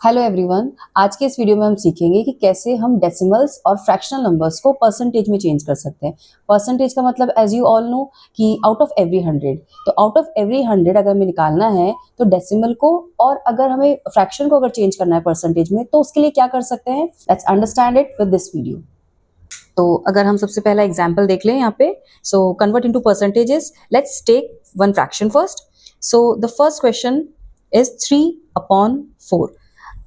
Hello everyone. आज के इस वीडियो में हम सीखेंगे कि कैसे हम डेसिमल्स और फ्रैक्शनल नंबर्स को परसेंटेज में चेंज कर सकते हैं। परसेंटेज का मतलब एज यू ऑल नो कि आउट ऑफ एवरी 100, तो आउट ऑफ एवरी 100 अगर हमें निकालना है तो डेसिमल को, और अगर हमें फ्रैक्शन को अगर चेंज करना है परसेंटेज में तो उसके लिए क्या कर सकते हैं। Let's understand it with this video. तो अगर हम सबसे पहला एग्जाम्पल देख लें यहाँ पे, so convert into percentages. Let's take one fraction first. So the first question is 3/4।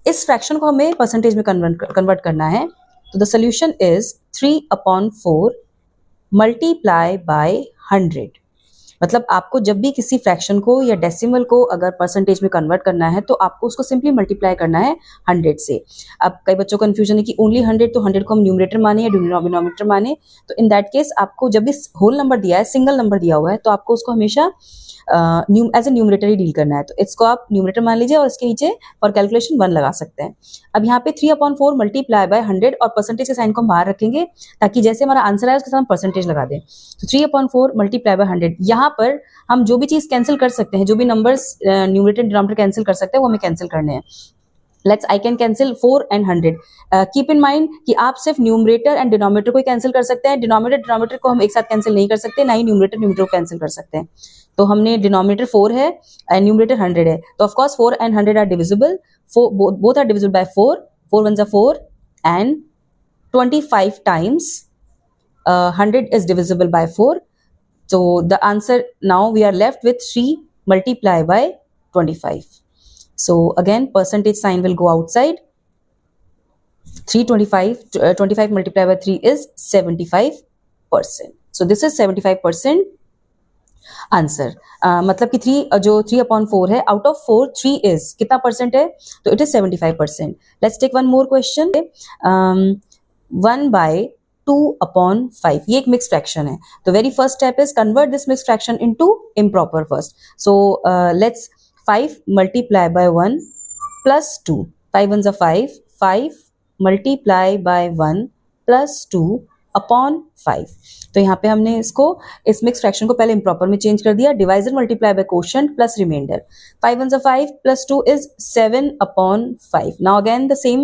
इस फ्रैक्शन को हमें परसेंटेज में कन्वर्ट करना है। तो the solution is 3/4 multiply by 100। मतलब आपको जब भी किसी फ्रैक्शन को या डेसिमल को अगर परसेंटेज में कन्वर्ट करना है तो आपको उसको सिंपली मल्टीप्लाई करना है 100 से। अब कई बच्चों को कंफ्यूजन है कि ओनली 100, तो 100 को हम न्यूमरेटर माने या डिनोमिनेटर माने। तो इन दैट केस आपको जब भी होल नंबर दिया है, सिंगल नंबर दिया हुआ है, तो आपको उसको हमेशा एज ए न्यूमरेटर ही डील करना है। तो इसको आप न्यूमरेटर मान लीजिए और इसके नीचे फॉर कैलकुलेशन 1 लगा सकते हैं। अब यहाँ पे 3/4 मल्टीप्लाई बाय 100 और परसेंटेज के साइन को हम बाहर रखेंगे ताकि जैसे हमारा आंसर आए उसके साथ हम परसेंटेज लगा दें। तो 3/4 मल्टीप्लाई बाय 100, यहाँ पर हम जो भी चीज कैंसिल कर सकते हैं, जो भी नंबर्स न्यूमरेटर डिनोमिनेटर कैंसिल कर सकते हैं वो हमें कैंसिल करने हैं। Let's I can cancel 4 and 100। Keep in mind कि आप सिर्फ न्यूमरेटर एंड डिनोमिनेटर को ही कैंसिल कर सकते हैं। डिनोमिनेटर को हम एक साथ कैंसिल नहीं कर सकते, ना ही न्यूमरेटर को कैंसिल कर सकते हैं। तो हमने डिनोमिनेटर 4 है एंड न्यूमरेटर 100 है, तो of course 4 and 100 are divisible. Both are divisible by 4। 4 1s are 4 and 25 times 100 is divisible by 4. So the answer now we are left with 3 multiply by 25. So again percentage sign will go outside. 25 multiplied by 3 is 75%. So this is 75% answer. मतलब कि 3/4 है, out of 4 3 is कितना percent है, तो it is 75%। Let's take one more question. 1/2/5, ये एक mix fraction है। तो very first step is convert this mix fraction into improper first. So let's 5 multiply by 1 plus 2। 5 1s are 5। 5 multiply by 1 plus 2 upon 5। तो यहाँ पे हमने इसको, इस मिक्स फ्रैक्शन को पहले इम्प्रॉपर में चेंज कर दिया। Divisor multiply by quotient plus remainder. 5 1s are 5 plus 2 is 7/5। Now again the same,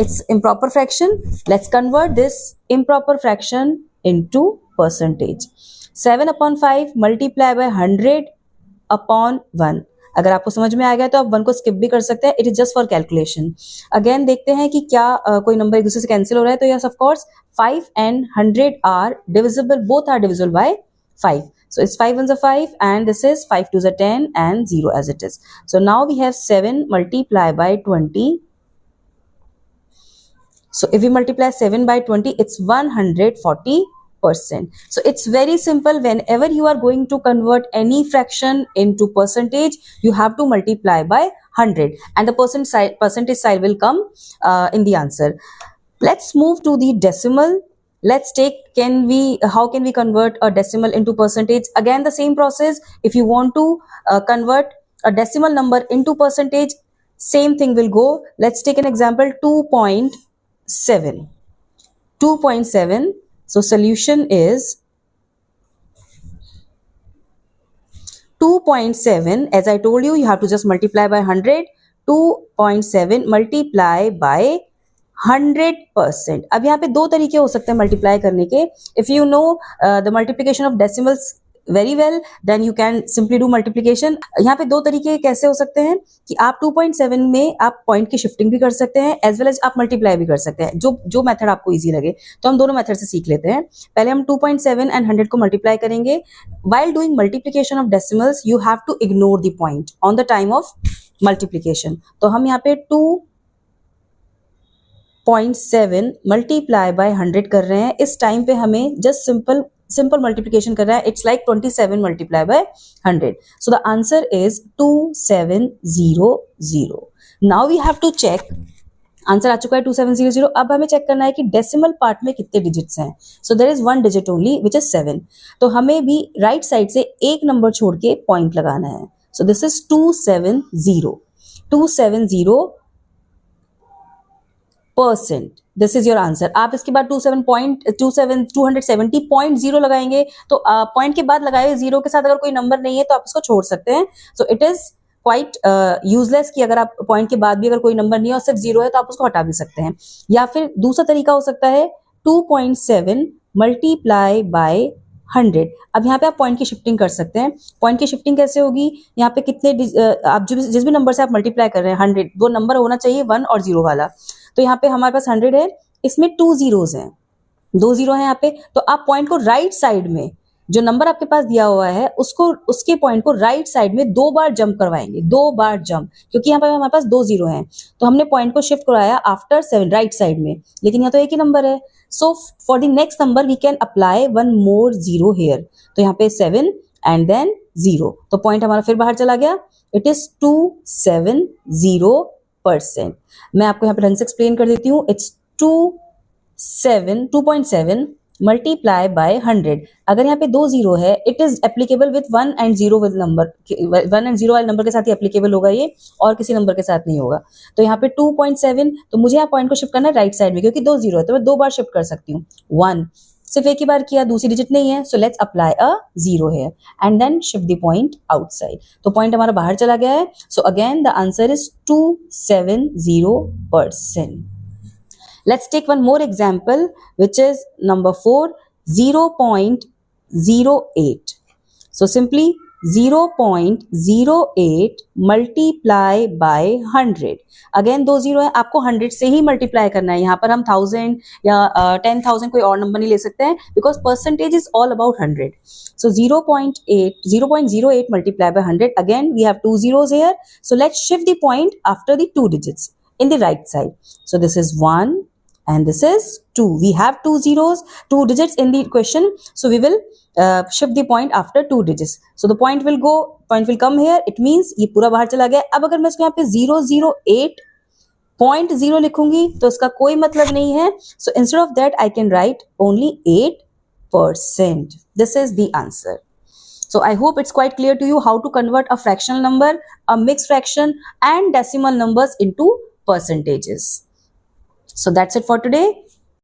it's improper fraction. Let's convert this improper fraction into percentage. 7/5 multiply by 100/1। अगर आपको समझ में आ गया तो आप 1 को स्किप भी कर सकते हैं, it is just for calculation. Again देखते हैं कि क्या कोई नंबर एक दूसरे से कैंसिल हो रहा है। तो yes of course 5 and 100 are divisible, both are divisible by 5। So it's 5 1s are 5 and this is 5 2s are 10 and 0 as it is. So now we have 7 multiply by 20. So if we multiply 7 by 20, it's 140%. So it's very simple. Whenever you are going to convert any fraction into percentage, you have to multiply by 100 and the percentage side will come in the answer. Let's move to the decimal. Let's take, how can we convert a decimal into percentage? Again the same process. If you want to convert a decimal number into percentage, same thing will go. Let's take an example, 2.7. 2.7. So solution is 2.7. As I told you, you have to just multiply by 100. 2.7 multiply by 100%। अब यहाँ पे दो तरीके हो सकते हैं multiply करने के। If you know the multiplication of decimals very well, then you can simply do multiplication. यहाँ पे दो तरीके कैसे हो सकते हैं कि आप 2.7 में आप पॉइंट की शिफ्टिंग भी कर सकते हैं, एज वेल एज आप मल्टीप्लाई भी कर सकते हैं, जो मेथड आपको इजी लगे। तो हम दोनों मेथड से सीख लेते हैं। पहले हम 2.7 and 100 को मल्टीप्लाई करेंगे। While doing multiplication of decimals you have to ignore the point on the time of multiplication. तो हम यहाँ पे 2.7 मल्टीप्लाई बाय 100 कर रहे हैं। इस टाइम पे हमें जस्ट सिंपल मल्टीप्लिकेशन कर रहा है। It's like 27 multiply by 100। So the answer is 2700। Now we have to check, answer आ चुका है 2700। अब हमें चेक करना है कि डेसिमल पार्ट में कितने डिजिट्स हैं। So there is 1 digit only which is 7। तो हमें भी राइट साइड से एक नंबर छोड़ के पॉइंट लगाना है। So this is 270%। This is your answer. आप इसके बाद 270.0 लगाएंगे तो पॉइंट के बाद लगाए 0 के साथ अगर कोई नंबर नहीं है तो आप इसको छोड़ सकते हैं। So it is quite useless कि अगर आप पॉइंट के बाद भी अगर कोई नंबर नहीं है और सिर्फ 0 है तो आप उसको हटा भी सकते हैं। या फिर दूसरा तरीका हो सकता है 2.7 मल्टीप्लाई बाय 100। अब यहाँ पे आप पॉइंट की शिफ्टिंग कर सकते हैं। पॉइंट की शिफ्टिंग कैसे होगी, यहाँ पे कितने आप जिस भी नंबर से आप मल्टीप्लाई कर रहे हैं 100, वो नंबर होना चाहिए 1 और 0 वाला। तो यहाँ पे हमारे पास 100 है, इसमें 2 जीरोस हैं, 2 जीरो है यहाँ पे। तो आप पॉइंट को राइट साइड में जो नंबर आपके पास दिया हुआ है उसको, उसके पॉइंट को राइट साइड में 2 बार जंप करवाएंगे, 2 बार जंप, क्योंकि यहाँ पे हमारे पास 2 जीरो हैं। तो हमने पॉइंट को शिफ्ट कराया आफ्टर 7 राइट साइड में, लेकिन यहाँ तो एक ही नंबर है। So for the next number we can apply 1 more zero here. तो यहाँ पे 7 एंड देन 0, तो पॉइंट हमारा फिर बाहर चला गया। It is 270%। मैं आपको यहाँ पे ढंग से एक्सप्लेन कर देती हूँ। It's 2.7 multiply by 100। अगर यहाँ पे 2 जीरो है, it is applicable with 1 and 0 with number, 1 and 0 वाले नंबर के साथ ही एप्लीकेबल होगा ये, और किसी नंबर के साथ नहीं होगा। तो यहाँ पे 2.7, तो मुझे यहाँ पॉइंट को शिफ्ट करना है राइट साइड में, क्योंकि 2 जीरो है तो मैं 2 बार शिफ्ट कर सकती हूँ। 1 सिर्फ एक ही बार किया, दूसरी डिजिट नहीं है, so let's apply a 0 here and then shift the point outside. तो पॉइंट हमारा बाहर चला गया है। So again the answer is 270%. Let's take one more example, which is number 4, 0.08. So simply 0.08 multiply by 100. Again 2 zero है, आपको 100 से ही multiply करना है। यहाँ पर हम 1000 या 10,000 कोई और नंबर नहीं ले सकते हैं, because percentage is all about 100. So 0.08 multiplied by 100. Again we have 2 zeros here. So let's shift the point after the 2 digits in the right side. So this is 1 and this is 2. We have 2 zeros, 2 digits in the question. So we will shift the point after 2 digits. So the point will come here. It means ये पूरा बाहर चला गया। अब अगर मैं इसको यहाँ पे 008.0 लिखूंगी तो इसका कोई मतलब नहीं है। So instead of that I can write only 8%. This is the answer. So I hope it's quite clear to you how to convert a fractional number, a mixed fraction and decimal numbers into percentages. So that's it for today.